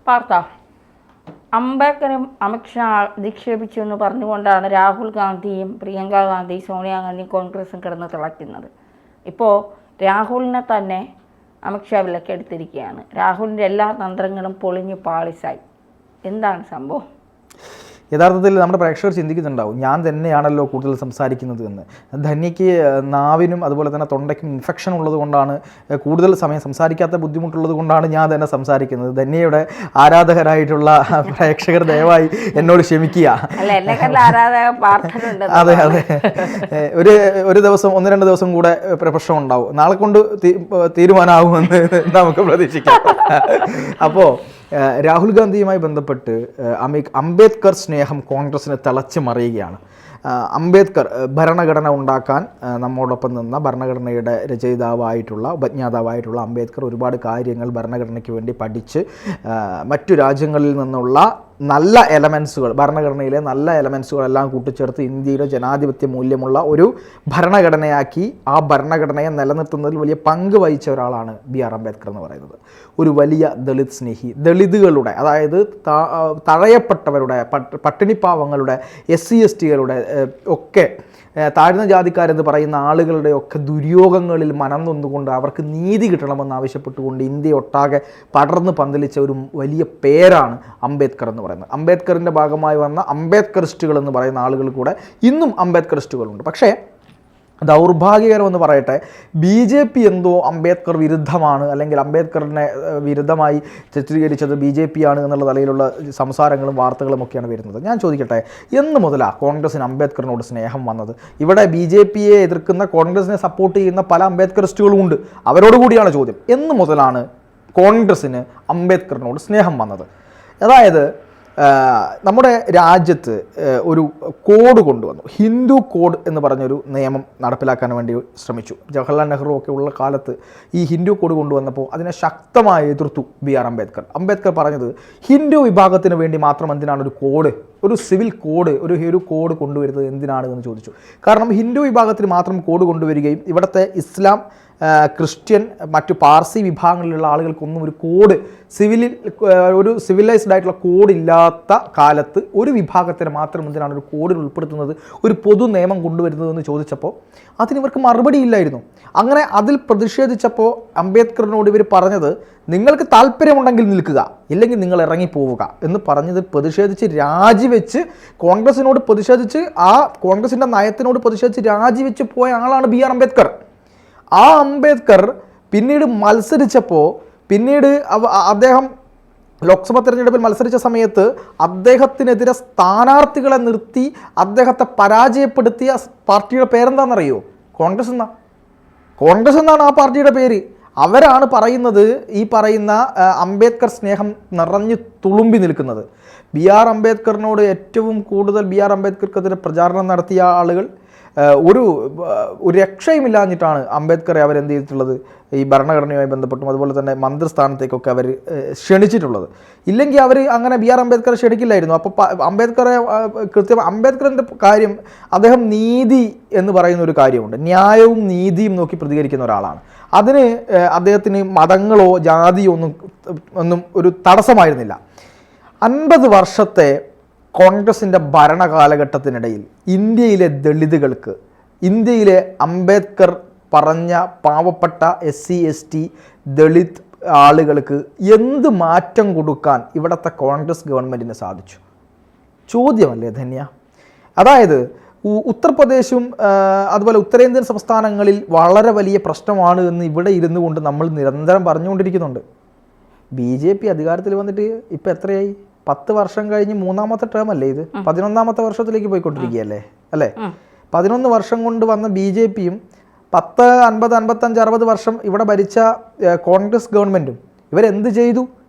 വാർത്ത. അംബേദ്കറും അമിത്ഷാ അധിക്ഷേപിച്ചു എന്ന് പറഞ്ഞുകൊണ്ടാണ് രാഹുൽ ഗാന്ധിയും പ്രിയങ്ക ഗാന്ധി, സോണിയാഗാന്ധിയും കോൺഗ്രസും കിടന്ന് തിളയ്ക്കുന്നത്. ഇപ്പോൾ രാഹുലിനെ തന്നെ അമിത്ഷാ വിലക്കെടുത്തിരിക്കുകയാണ്. രാഹുലിൻ്റെ എല്ലാ തന്ത്രങ്ങളും പൊളിഞ്ഞു പാളിസായി. എന്താണ് സംഭവം? യഥാർത്ഥത്തിൽ നമ്മുടെ പ്രേക്ഷകർ ചിന്തിക്കുന്നുണ്ടാവും, ഞാൻ തന്നെയാണല്ലോ കൂടുതൽ സംസാരിക്കുന്നത് എന്ന്. ധന്യയ്ക്ക് നാവിനും അതുപോലെ തന്നെ തൊണ്ടയ്ക്കും ഇൻഫെക്ഷൻ ഉള്ളത് കൊണ്ടാണ്, കൂടുതൽ സമയം സംസാരിക്കാത്ത ബുദ്ധിമുട്ടുള്ളത് കൊണ്ടാണ് ഞാൻ തന്നെ സംസാരിക്കുന്നത്. ധന്യയുടെ ആരാധകരായിട്ടുള്ള പ്രേക്ഷകർ ദയവായി എന്നോട് ക്ഷമിക്കുക. അതെ അതെ, ഒരു ദിവസം 1-2 ദിവസം കൂടെ പ്രശ്നം ഉണ്ടാവും. നാളെ കൊണ്ട് തീരുമാനമാകുമെന്ന് നമുക്ക് പ്രതീക്ഷിക്കാം. അപ്പോൾ രാഹുൽ ഗാന്ധിയുമായി ബന്ധപ്പെട്ട് അംബേദ്കർ സ്നേഹം കോൺഗ്രസിനെ തിളച്ച് മറിയുകയാണ്. അംബേദ്കർ ഭരണഘടന ഉണ്ടാക്കാൻ നമ്മോടൊപ്പം നിന്ന ഭരണഘടനയുടെ രചയിതാവായിട്ടുള്ള ഉപജ്ഞാതാവായിട്ടുള്ള അംബേദ്കർ ഒരുപാട് കാര്യങ്ങൾ ഭരണഘടനയ്ക്ക് വേണ്ടി പഠിച്ച് മറ്റു രാജ്യങ്ങളിൽ നിന്നുള്ള നല്ല എലമെൻസുകൾ, ഭരണഘടനയിലെ നല്ല എലമെൻസുകളെല്ലാം കൂട്ടിച്ചേർത്ത് ഇന്ത്യയുടെ ജനാധിപത്യ മൂല്യമുള്ള ഒരു ഭരണഘടനയാക്കി ആ ഭരണഘടനയെ നിലനിർത്തുന്നതിൽ വലിയ പങ്ക് വഹിച്ച ഒരാളാണ് BR അംബേദ്കർ എന്ന് പറയുന്നത്. ഒരു വലിയ ദളിത് സ്നേഹി, ദളിതുകളുടെ, അതായത് തഴയപ്പെട്ടവരുടെ, പട്ടിണിപ്പാവങ്ങളുടെ, SC/ST-കളുടെ ഒക്കെ, താഴ്ന്ന ജാതിക്കാരെന്ന് പറയുന്ന ആളുകളുടെ ഒക്കെ ദുര്യോഗങ്ങളിൽ മനം നൊന്നുകൊണ്ട് അവർക്ക് നീതി കിട്ടണമെന്ന് ആവശ്യപ്പെട്ടുകൊണ്ട് ഇന്ത്യ ഒട്ടാകെ പടർന്ന് പന്തലിച്ച ഒരു വലിയ പേരാണ് അംബേദ്കർ എന്ന് പറയുന്നത്. അംബേദ്കറിൻ്റെ ഭാഗമായി വന്ന അംബേദ്കറിസ്റ്റുകൾ എന്ന് പറയുന്ന ആളുകൾ കൂടെ ഇന്നും അംബേദ്കറിസ്റ്റുകളുണ്ട്. പക്ഷേ ദൗർഭാഗ്യകരമെന്ന് പറയട്ടെ, BJP എന്തോ അംബേദ്കർ വിരുദ്ധമാണ്, അല്ലെങ്കിൽ അംബേദ്കറിനെ വിരുദ്ധമായി ചിത്രീകരിച്ചത് BJP ആണ് എന്നുള്ള നിലയിലുള്ള സംസാരങ്ങളും വാർത്തകളും ഒക്കെയാണ് വരുന്നത്. ഞാൻ ചോദിക്കട്ടെ, എന്ന് മുതലാണ് കോൺഗ്രസിന് അംബേദ്കറിനോട് സ്നേഹം വന്നത്? ഇവിടെ BJPയെ എതിർക്കുന്ന, കോൺഗ്രസിനെ സപ്പോർട്ട് ചെയ്യുന്ന പല അംബേദ്കറിസ്റ്റുകളും ഉണ്ട്. അവരോട് കൂടിയാണ് ചോദ്യം. എന്ന് മുതലാണ് കോൺഗ്രസിന് അംബേദ്കറിനോട് സ്നേഹം വന്നത്? അതായത് നമ്മുടെ രാജ്യത്ത് ഒരു കോഡ് കൊണ്ടുവന്നു, ഹിന്ദു കോഡ് എന്ന് പറഞ്ഞൊരു നിയമം നടപ്പിലാക്കാൻ വേണ്ടി ശ്രമിച്ചു. ജവഹർലാൽ നെഹ്റു ഒക്കെ ഉള്ള കാലത്ത് ഈ ഹിന്ദു കോഡ് കൊണ്ടുവന്നപ്പോൾ അതിനെ ശക്തമായി എതിർത്തു BR അംബേദ്കർ. അംബേദ്കർ പറഞ്ഞത്, ഹിന്ദു വിഭാഗത്തിന് വേണ്ടി മാത്രം എന്തിനാണ് ഒരു കോഡ്, ഒരു സിവിൽ കോഡ്, ഒരു കോഡ് കൊണ്ടുവരുന്നത് എന്തിനാണ് എന്ന് ചോദിച്ചു. കാരണം ഹിന്ദു വിഭാഗത്തിന് മാത്രം കോഡ് കൊണ്ടുവരികയും ഇവിടുത്തെ ഇസ്ലാം, ക്രിസ്ത്യൻ, മറ്റു പാർസി വിഭാഗങ്ങളിലുള്ള ആളുകൾക്കൊന്നും ഒരു കോഡ്, ഒരു സിവിലൈസ്ഡ് ആയിട്ടുള്ള കോഡ് ഇല്ലാത്ത കാലത്ത് ഒരു വിഭാഗത്തിന് മാത്രം എന്തിനാണ് ഒരു കോഡിൽ ഉൾപ്പെടുത്തുന്നത്, ഒരു പൊതു നിയമം കൊണ്ടുവരുന്നതെന്ന് ചോദിച്ചപ്പോൾ അതിനിവർക്ക് മറുപടി ഇല്ലായിരുന്നു. അങ്ങനെ അതിൽ പ്രതിഷേധിച്ചപ്പോൾ അംബേദ്കറിനോട് ഇവർ പറഞ്ഞത്, നിങ്ങൾക്ക് താല്പര്യമുണ്ടെങ്കിൽ നിൽക്കുക, ഇല്ലെങ്കിൽ നിങ്ങൾ ഇറങ്ങിപ്പോവുക എന്ന് പറഞ്ഞത് പ്രതിഷേധിച്ച് രാജിവെച്ച്, കോൺഗ്രസിനോട് പ്രതിഷേധിച്ച്, ആ കോൺഗ്രസിൻ്റെ നയത്തിനോട് പ്രതിഷേധിച്ച് രാജിവെച്ച് പോയ ആളാണ് BR അംബേദ്കർ. ആ അംബേദ്കർ പിന്നീട് മത്സരിച്ചപ്പോൾ, പിന്നീട് അദ്ദേഹം ലോക്സഭാ തെരഞ്ഞെടുപ്പിൽ മത്സരിച്ച സമയത്ത് അദ്ദേഹത്തിനെതിരെ സ്ഥാനാർത്ഥികളെ നിർത്തി അദ്ദേഹത്തെ പരാജയപ്പെടുത്തിയ പാർട്ടിയുടെ പേരെന്താണെന്നറിയോ? കോൺഗ്രസ് എന്നാണ് ആ പാർട്ടിയുടെ പേര്. അവരാണ് പറയുന്നത്, ഈ പറയുന്ന അംബേദ്കർ സ്നേഹം നിറഞ്ഞു തുളുമ്പി നിൽക്കുന്നത്. BR അംബേദ്കറിനോട് ഏറ്റവും കൂടുതൽ BR അംബേദ്കർക്കെതിരെ പ്രചാരണം നടത്തിയ ആളുകൾ ഒരു രക്ഷയുമില്ലാഞ്ഞിട്ടാണ് അംബേദ്കറെ അവരെന്ത് ചെയ്തിട്ടുള്ളത്, ഈ ഭരണഘടനയുമായി ബന്ധപ്പെട്ടും അതുപോലെ തന്നെ മന്ത്രിസ്ഥാനത്തേക്കൊക്കെ അവർ ക്ഷണിച്ചിട്ടുള്ളത്. ഇല്ലെങ്കിൽ അവർ അങ്ങനെ BR അംബേദ്കറെ ക്ഷണിക്കില്ലായിരുന്നു. അപ്പോൾ അംബേദ്കറെ അംബേദ്കറിൻ്റെ കാര്യം, അദ്ദേഹം നീതി എന്ന് പറയുന്ന ഒരു കാര്യമുണ്ട്, ന്യായവും നീതിയും നോക്കി പ്രതികരിക്കുന്ന ഒരാളാണ്. അതിന് അദ്ദേഹത്തിന് മതങ്ങളോ ജാതിയോ ഒന്നും ഒരു തടസ്സമായിരുന്നില്ല. 50 വർഷത്തെ കോൺഗ്രസിൻ്റെ ഭരണകാലഘട്ടത്തിനിടയിൽ ഇന്ത്യയിലെ ദളിതുകൾക്ക്, ഇന്ത്യയിലെ അംബേദ്കർ പറഞ്ഞ പാവപ്പെട്ട SC/ST ദളിത് ആളുകൾക്ക് എന്ത് മാറ്റം കൊടുക്കാൻ ഇവിടുത്തെ കോൺഗ്രസ് ഗവൺമെൻറ്റിന് സാധിച്ചു? ചോദ്യമല്ലേ ധന്യ? അതായത് ഉത്തർപ്രദേശും അതുപോലെ ഉത്തരേന്ത്യൻ സംസ്ഥാനങ്ങളിൽ വളരെ വലിയ പ്രശ്നമാണ് എന്ന് ഇവിടെ ഇരുന്നു കൊണ്ട് നമ്മൾ നിരന്തരം പറഞ്ഞുകൊണ്ടിരിക്കുന്നുണ്ട്. BJP അധികാരത്തിൽ വന്നിട്ട് ഇപ്പം എത്രയായി? 10 വർഷം കഴിഞ്ഞ് 3ാമത്തെ ടേം അല്ലേ ഇത്? 11ാമത്തെ വർഷത്തിലേക്ക് പോയിക്കൊണ്ടിരിക്കുകയല്ലേ അല്ലേ? 11 വർഷം കൊണ്ട് വന്ന BJPയും 10, 50, 55, 60 വർഷം ഇവിടെ ഭരിച്ച കോൺഗ്രസ് ഗവൺമെൻറ്റും ഇവരെന്ത് ചെയ്തു?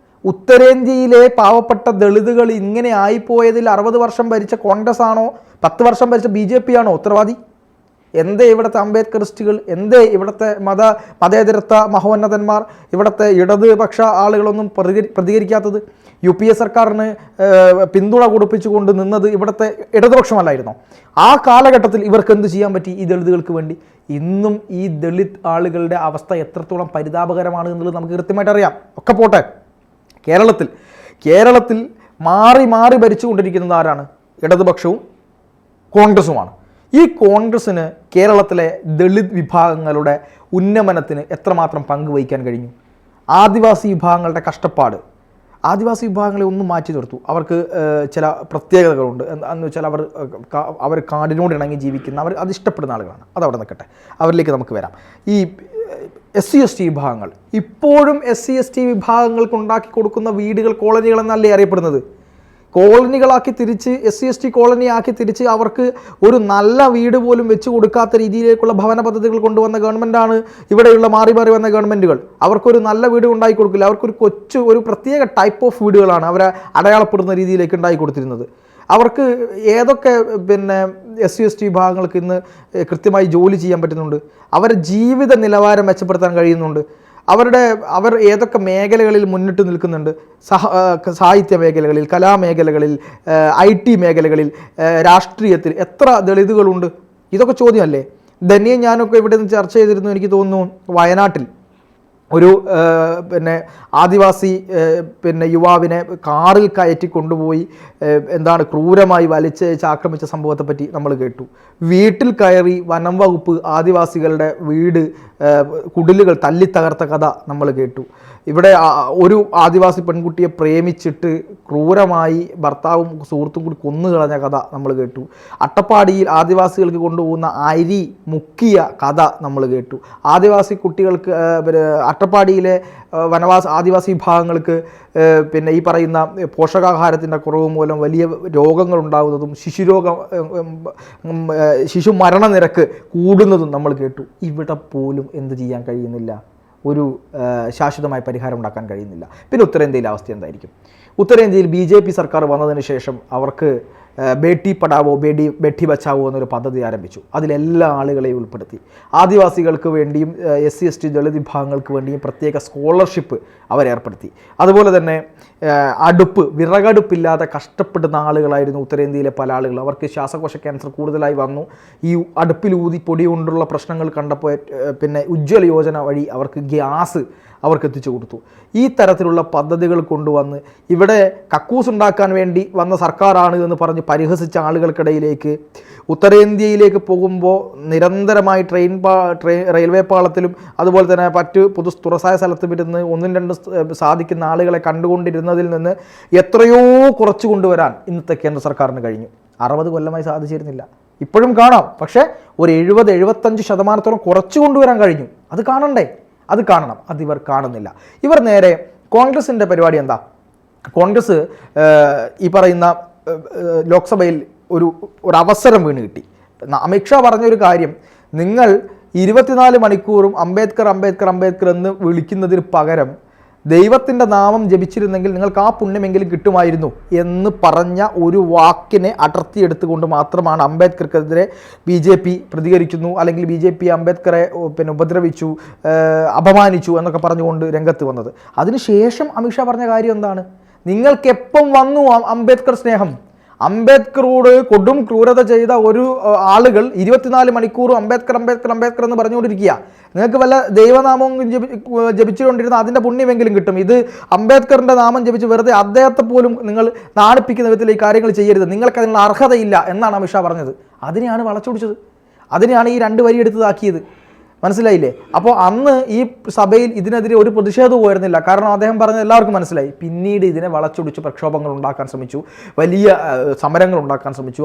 ഉത്തരേന്ത്യയിലെ പാവപ്പെട്ട ദളിതുകൾ ഇങ്ങനെ ആയിപ്പോയതിൽ 60 വർഷം ഭരിച്ച കോൺഗ്രസ് ആണോ, 10 വർഷം ഭരിച്ച BJP ആണോ ഉത്തരവാദി? എന്തേ ഇവിടുത്തെ അംബേദ്കറിസ്റ്റുകൾ, എന്തേ ഇവിടുത്തെ മതേതരത്വ മഹോന്നതന്മാർ, ഇവിടുത്തെ ഇടതുപക്ഷ ആളുകളൊന്നും പ്രതികരിക്കാത്തത്? UPA സർക്കാരിന് പിന്തുണ കൊടുപ്പിച്ചുകൊണ്ട് നിന്നത് ഇവിടുത്തെ ഇടതുപക്ഷമല്ലായിരുന്നോ? ആ കാലഘട്ടത്തിൽ ഇവർക്ക് എന്ത് ചെയ്യാൻ പറ്റി ഈ ദളിതുകൾക്ക് വേണ്ടി? ഇന്നും ഈ ദളിത് ആളുകളുടെ അവസ്ഥ എത്രത്തോളം പരിതാപകരമാണ് എന്നുള്ളത് നമുക്ക് കൃത്യമായിട്ട് അറിയാം. ഒക്കെ പോട്ടെ, കേരളത്തിൽ മാറി മാറി ഭരിച്ചുകൊണ്ടിരിക്കുന്നത് ആരാണ്? ഇടതുപക്ഷവും കോൺഗ്രസുമാണ്. ഈ കോൺഗ്രസ്സിന് കേരളത്തിലെ ദളിത് വിഭാഗങ്ങളുടെ ഉന്നമനത്തിന് എത്രമാത്രം പങ്കുവഹിക്കാൻ കഴിഞ്ഞു? ആദിവാസി വിഭാഗങ്ങളുടെ കഷ്ടപ്പാട്, ആദിവാസി വിഭാഗങ്ങളെ ഒന്നും മാറ്റി നിർത്തൂ. അവർക്ക് ചില പ്രത്യേകതകളുണ്ട്. എന്ന് വെച്ചാൽ അവർ കാടിനോട് ഇണങ്ങി ജീവിക്കുന്ന, അവർ അത് ഇഷ്ടപ്പെടുന്ന ആളുകളാണ്. അതവിടെ നിൽക്കട്ടെ, അവരിലേക്ക് നമുക്ക് വരാം. ഈ SC/ST വിഭാഗങ്ങൾ ഇപ്പോഴും SC/ST വിഭാഗങ്ങൾക്ക് ഉണ്ടാക്കി കൊടുക്കുന്ന വീടുകൾ കോളനികളെന്നല്ലേ അറിയപ്പെടുന്നത്. കോളനികളാക്കി തിരിച്ച് SC/ST കോളനി ആക്കി തിരിച്ച് അവർക്ക് ഒരു നല്ല വീട് പോലും വെച്ച് കൊടുക്കാത്ത രീതിയിലേക്കുള്ള ഭവന പദ്ധതികൾ കൊണ്ടുവന്ന ഗവൺമെൻറ്റാണ് ഇവിടെയുള്ള മാറി മാറി വന്ന ഗവൺമെൻറ്റുകൾ. അവർക്കൊരു നല്ല വീട് ഉണ്ടാക്കി കൊടുക്കില്ല. അവർക്കൊരു ഒരു പ്രത്യേക ടൈപ്പ് ഓഫ് വീടുകളാണ് അവരെ അടയാളപ്പെടുന്ന രീതിയിലേക്ക് ഉണ്ടാക്കി കൊടുത്തിരുന്നത്. അവർക്ക് ഏതൊക്കെ SC/ST വിഭാഗങ്ങൾക്ക് ഇന്ന് കൃത്യമായി ജോലി ചെയ്യാൻ പറ്റുന്നുണ്ട്? അവരുടെ ജീവിത നിലവാരം മെച്ചപ്പെടുത്താൻ കഴിയുന്നുണ്ട്? അവർ ഏതൊക്കെ മേഖലകളിൽ മുന്നിട്ട് നിൽക്കുന്നുണ്ട്? സാഹിത്യ മേഖലകളിൽ, കലാമേഖലകളിൽ, IT മേഖലകളിൽ, രാഷ്ട്രീയത്തിൽ എത്ര ദളിതുകളുണ്ട്? ഇതൊക്കെ ചോദ്യമല്ലേ? ധന്യം ഞാനൊക്കെ ഇവിടെ നിന്ന് ചർച്ച ചെയ്തിരുന്നു. എനിക്ക് തോന്നുന്നു വയനാട്ടിൽ ഒരു ആദിവാസി യുവാവിനെ കാറിൽ കയറ്റി കൊണ്ടുപോയി ക്രൂരമായി വലിച്ചയച്ച് ആക്രമിച്ച സംഭവത്തെപ്പറ്റി നമ്മൾ കേട്ടു. വീട്ടിൽ കയറി വനം വകുപ്പ് ആദിവാസികളുടെ വീട്, കുടിലുകൾ തല്ലിത്തകർത്ത കഥ നമ്മൾ കേട്ടു. ഇവിടെ ഒരു ആദിവാസി പെൺകുട്ടിയെ പ്രേമിച്ചിട്ട് ക്രൂരമായി ഭർത്താവും സുഹൃത്തും കൂടി കൊന്നുകളഞ്ഞ കഥ നമ്മൾ കേട്ടു. അട്ടപ്പാടിയിൽ ആദിവാസികൾക്ക് കൊണ്ടുപോകുന്ന അരി മുക്കിയ കഥ നമ്മൾ കേട്ടു. ആദിവാസി കുട്ടികൾക്ക് അട്ടപ്പാടിയിലെ ആദിവാസി വിഭാഗങ്ങൾക്ക് ഈ പറയുന്ന പോഷകാഹാരത്തിൻ്റെ കുറവ് മൂലം വലിയ രോഗങ്ങൾ ഉണ്ടാകുന്നതും ശിശു മരണനിരക്ക് കൂടുന്നതും നമ്മൾ കേട്ടു. ഇവിടെ പോലും എന്ത് ചെയ്യാൻ കഴിയുന്നില്ല? ഒരു ശാശ്വതമായ പരിഹാരം ഉണ്ടാക്കാൻ കഴിയുന്നില്ല. പിന്നെ ഉത്തരേന്ത്യയിലെ അവസ്ഥ എന്തായിരിക്കും? ഉത്തരേന്ത്യയിൽ BJP സർക്കാർ വന്നതിന് ശേഷം അവർക്ക് ബേട്ടി പഠാവോ ബേട്ടി ബച്ചാവോ എന്നൊരു പദ്ധതി ആരംഭിച്ചു. അതിലെല്ലാ ആളുകളെയും ഉൾപ്പെടുത്തി. ആദിവാസികൾക്ക് വേണ്ടിയും SC/ST ദളിത് വിഭാഗങ്ങൾക്ക് വേണ്ടിയും പ്രത്യേക സ്കോളർഷിപ്പ് അവരേർപ്പെടുത്തി. അതുപോലെ തന്നെ വിറകടുപ്പില്ലാതെ കഷ്ടപ്പെടുന്ന ആളുകളായിരുന്നു ഉത്തരേന്ത്യയിലെ പല ആളുകൾ. അവർക്ക് ശ്വാസകോശ ക്യാൻസർ കൂടുതലായി വന്നു. ഈ അടുപ്പിലൂതി പൊടി കൊണ്ടുള്ള പ്രശ്നങ്ങൾ കണ്ടപ്പോൾ ഉജ്ജ്വല യോജന വഴി അവർക്ക് ഗ്യാസ് അവർക്ക് എത്തിച്ചു കൊടുത്തു. ഈ തരത്തിലുള്ള പദ്ധതികൾ കൊണ്ടുവന്ന് ഇവിടെ കക്കൂസ് ഉണ്ടാക്കാൻ വേണ്ടി വന്ന സർക്കാരാണ് എന്ന് പറഞ്ഞ് പരിഹസിച്ച ആളുകൾക്കിടയിലേക്ക് ഉത്തരേന്ത്യയിലേക്ക് പോകുമ്പോൾ നിരന്തരമായി റെയിൽവേ പാളത്തിലും അതുപോലെ തന്നെ മറ്റ് തുറസായ സ്ഥലത്തും ഇരുന്ന് ഒന്നും രണ്ടും സാധിക്കുന്ന ആളുകളെ കണ്ടുകൊണ്ടിരുന്നതിൽ നിന്ന് എത്രയോ കുറച്ചു കൊണ്ടുവരാൻ ഇന്നത്തെ കേന്ദ്ര സർക്കാരിന് കഴിഞ്ഞു. 60 കൊല്ലമായി സാധിച്ചിരുന്നില്ല. ഇപ്പോഴും കാണാം, പക്ഷേ ഒരു 70-75% കുറച്ചു കൊണ്ടുവരാൻ കഴിഞ്ഞു. അത് കാണണ്ടേ? അത് കാണണം. അതിവർ കാണുന്നില്ല. ഇവർ നേരെ കോൺഗ്രസിൻ്റെ പരിപാടി എന്താ? കോൺഗ്രസ് ഈ പറയുന്ന ലോക്സഭയിൽ ഒരു അവസരം വീണ് കിട്ടി. അമിത്ഷാ പറഞ്ഞൊരു കാര്യം, നിങ്ങൾ 24 മണിക്കൂറും അംബേദ്കർ എന്ന് വിളിക്കുന്നതിന് പകരം ദൈവത്തിൻ്റെ നാമം ജപിച്ചിരുന്നെങ്കിൽ നിങ്ങൾക്ക് ആ പുണ്യമെങ്കിലും കിട്ടുമായിരുന്നു എന്ന് പറഞ്ഞ ഒരു വാക്കിനെ അടർത്തിയെടുത്തുകൊണ്ട് മാത്രമാണ് അംബേദ്കർക്കെതിരെ BJP പ്രതികരിക്കുന്നു, അല്ലെങ്കിൽ BJP അംബേദ്കറെ ഉപദ്രവിച്ചു, അപമാനിച്ചു എന്നൊക്കെ പറഞ്ഞുകൊണ്ട് രംഗത്ത് വന്നത്. അതിനുശേഷം അമിത്ഷാ പറഞ്ഞ കാര്യം എന്താണ്? നിങ്ങൾക്ക് എപ്പം വന്നു അംബേദ്കർ സ്നേഹം? അംബേദ്കറോട് കൊടും ക്രൂരത ചെയ്ത ഒരു ആളുകൾ 24 മണിക്കൂറും അംബേദ്കർ എന്ന് പറഞ്ഞുകൊണ്ടിരിക്കുക. നിങ്ങൾക്ക് വല്ല ദൈവനാമവും ജപിച്ചുകൊണ്ടിരുന്ന അതിൻ്റെ പുണ്യമെങ്കിലും കിട്ടും. ഇത് അംബേദ്കറിൻ്റെ നാമം ജപിച്ച് വെറുതെ അദ്ദേഹത്തെ പോലും നിങ്ങൾ നാണിപ്പിക്കുന്ന വിധത്തിൽ ഈ കാര്യങ്ങൾ ചെയ്യരുത്, നിങ്ങൾക്ക് അതിനുള്ള അർഹതയില്ല എന്നാണ് അമിത്ഷാ പറഞ്ഞത്. അതിനെയാണ് വളച്ചൊടിച്ചത്. അതിനെയാണ് ഈ 2 വരി എടുത്തതാക്കിയത്. മനസ്സിലായില്ലേ? അപ്പോൾ അന്ന് ഈ സഭയിൽ ഇതിനെതിരെ ഒരു പ്രതിഷേധവും ഉയർന്നില്ല. കാരണം അദ്ദേഹം പറഞ്ഞത് എല്ലാവർക്കും മനസ്സിലായി. പിന്നീട് ഇതിനെ വളച്ചൊടിച്ച് പ്രക്ഷോഭങ്ങൾ ഉണ്ടാക്കാൻ ശ്രമിച്ചു, വലിയ സമരങ്ങൾ ഉണ്ടാക്കാൻ ശ്രമിച്ചു.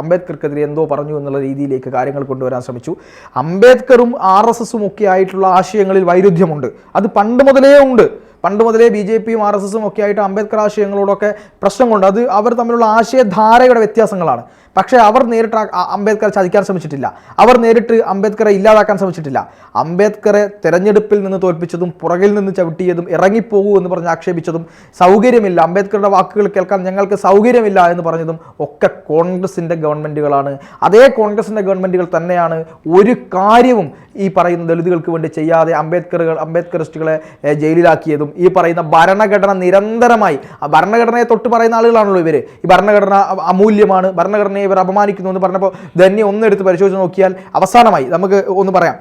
അംബേദ്കർക്കെതിരെ എന്തോ പറഞ്ഞു എന്നുള്ള രീതിയിലേക്ക് കാര്യങ്ങൾ കൊണ്ടുവരാൻ ശ്രമിച്ചു. അംബേദ്കറും RSSും ഒക്കെ ആയിട്ടുള്ള ആശയങ്ങളിൽ വൈരുദ്ധ്യമുണ്ട്. അത് പണ്ട് മുതലേ ഉണ്ട്. പണ്ട് മുതലേ BJPയും RSSും ഒക്കെ ആയിട്ട് അംബേദ്കർ ആശയങ്ങളോടൊക്കെ പ്രശ്നമുണ്ട്. അത് അവർ തമ്മിലുള്ള ആശയധാരയുടെ വ്യത്യാസങ്ങളാണ്. പക്ഷേ അവർ നേരിട്ട് അംബേദ്കറെ ചതിക്കാൻ ശ്രമിച്ചിട്ടില്ല. അവർ നേരിട്ട് അംബേദ്കറെ ഇല്ലാതാക്കാൻ ശ്രമിച്ചിട്ടില്ല. അംബേദ്കറെ തെരഞ്ഞെടുപ്പിൽ നിന്ന് തോൽപ്പിച്ചതും പുറകിൽ നിന്ന് ചവിട്ടിയതും ഇറങ്ങിപ്പോകൂ എന്ന് പറഞ്ഞ് ആക്ഷേപിച്ചതും സൗകര്യമില്ല, അംബേദ്കറുടെ വാക്കുകൾ കേൾക്കാൻ ഞങ്ങൾക്ക് സൗകര്യമില്ല എന്ന് പറഞ്ഞതും ഒക്കെ കോൺഗ്രസിൻ്റെ ഗവൺമെൻറ്റുകളാണ്. അതേ കോൺഗ്രസിൻ്റെ ഗവൺമെൻറ്റുകൾ തന്നെയാണ് ഒരു കാര്യവും ഈ പറയുന്ന ദളിതുകൾക്ക് വേണ്ടി ചെയ്യാതെ അംബേദ്കറിസ്റ്റുകളെ ജയിലിലാക്കിയതും ചെയ്തിട്ടും ഈ പറയുന്ന ഭരണഘടന നിരന്തരമായി ഭരണഘടനയെ തൊട്ട് പറയുന്ന ആളുകളാണല്ലോ ഇവർ. ഈ ഭരണഘടന അമൂല്യമാണ്, ഭരണഘടനയെ ഇവർ അപമാനിക്കുന്നു എന്ന് പറഞ്ഞപ്പോൾ തന്നെ ഒന്നെടുത്ത് പരിശോധിച്ച് നോക്കിയാൽ അവസാനമായി നമുക്ക് ഒന്ന് പറയാം,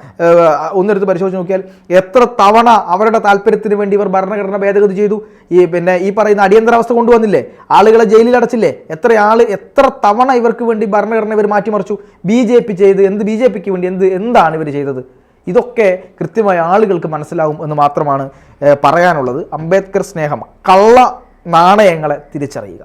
ഒന്നെടുത്ത് പരിശോധിച്ച് നോക്കിയാൽ എത്ര തവണ അവരുടെ താല്പര്യത്തിന് വേണ്ടി ഇവർ ഭരണഘടന ഭേദഗതി ചെയ്തു. ഈ പറയുന്ന അടിയന്തരാവസ്ഥ കൊണ്ടുവന്നില്ലേ, ആളുകളെ ജയിലിൽ അടച്ചില്ലേ, എത്ര തവണ ഇവർക്ക് വേണ്ടി ഭരണഘടന ഇവർ മാറ്റിമറിച്ചു. BJP ചെയ്ത് എന്ത്, BJPക്ക് വേണ്ടി എന്താണ് ഇവർ ചെയ്തത്? ഇതൊക്കെ കൃത്യമായി ആളുകൾക്ക് മനസ്സിലാവും എന്ന് മാത്രമാണ് പറയാനുള്ളത്. അംബേദ്കർ സ്നേഹം, കള്ള നാണയങ്ങളെ തിരിച്ചറിയുക.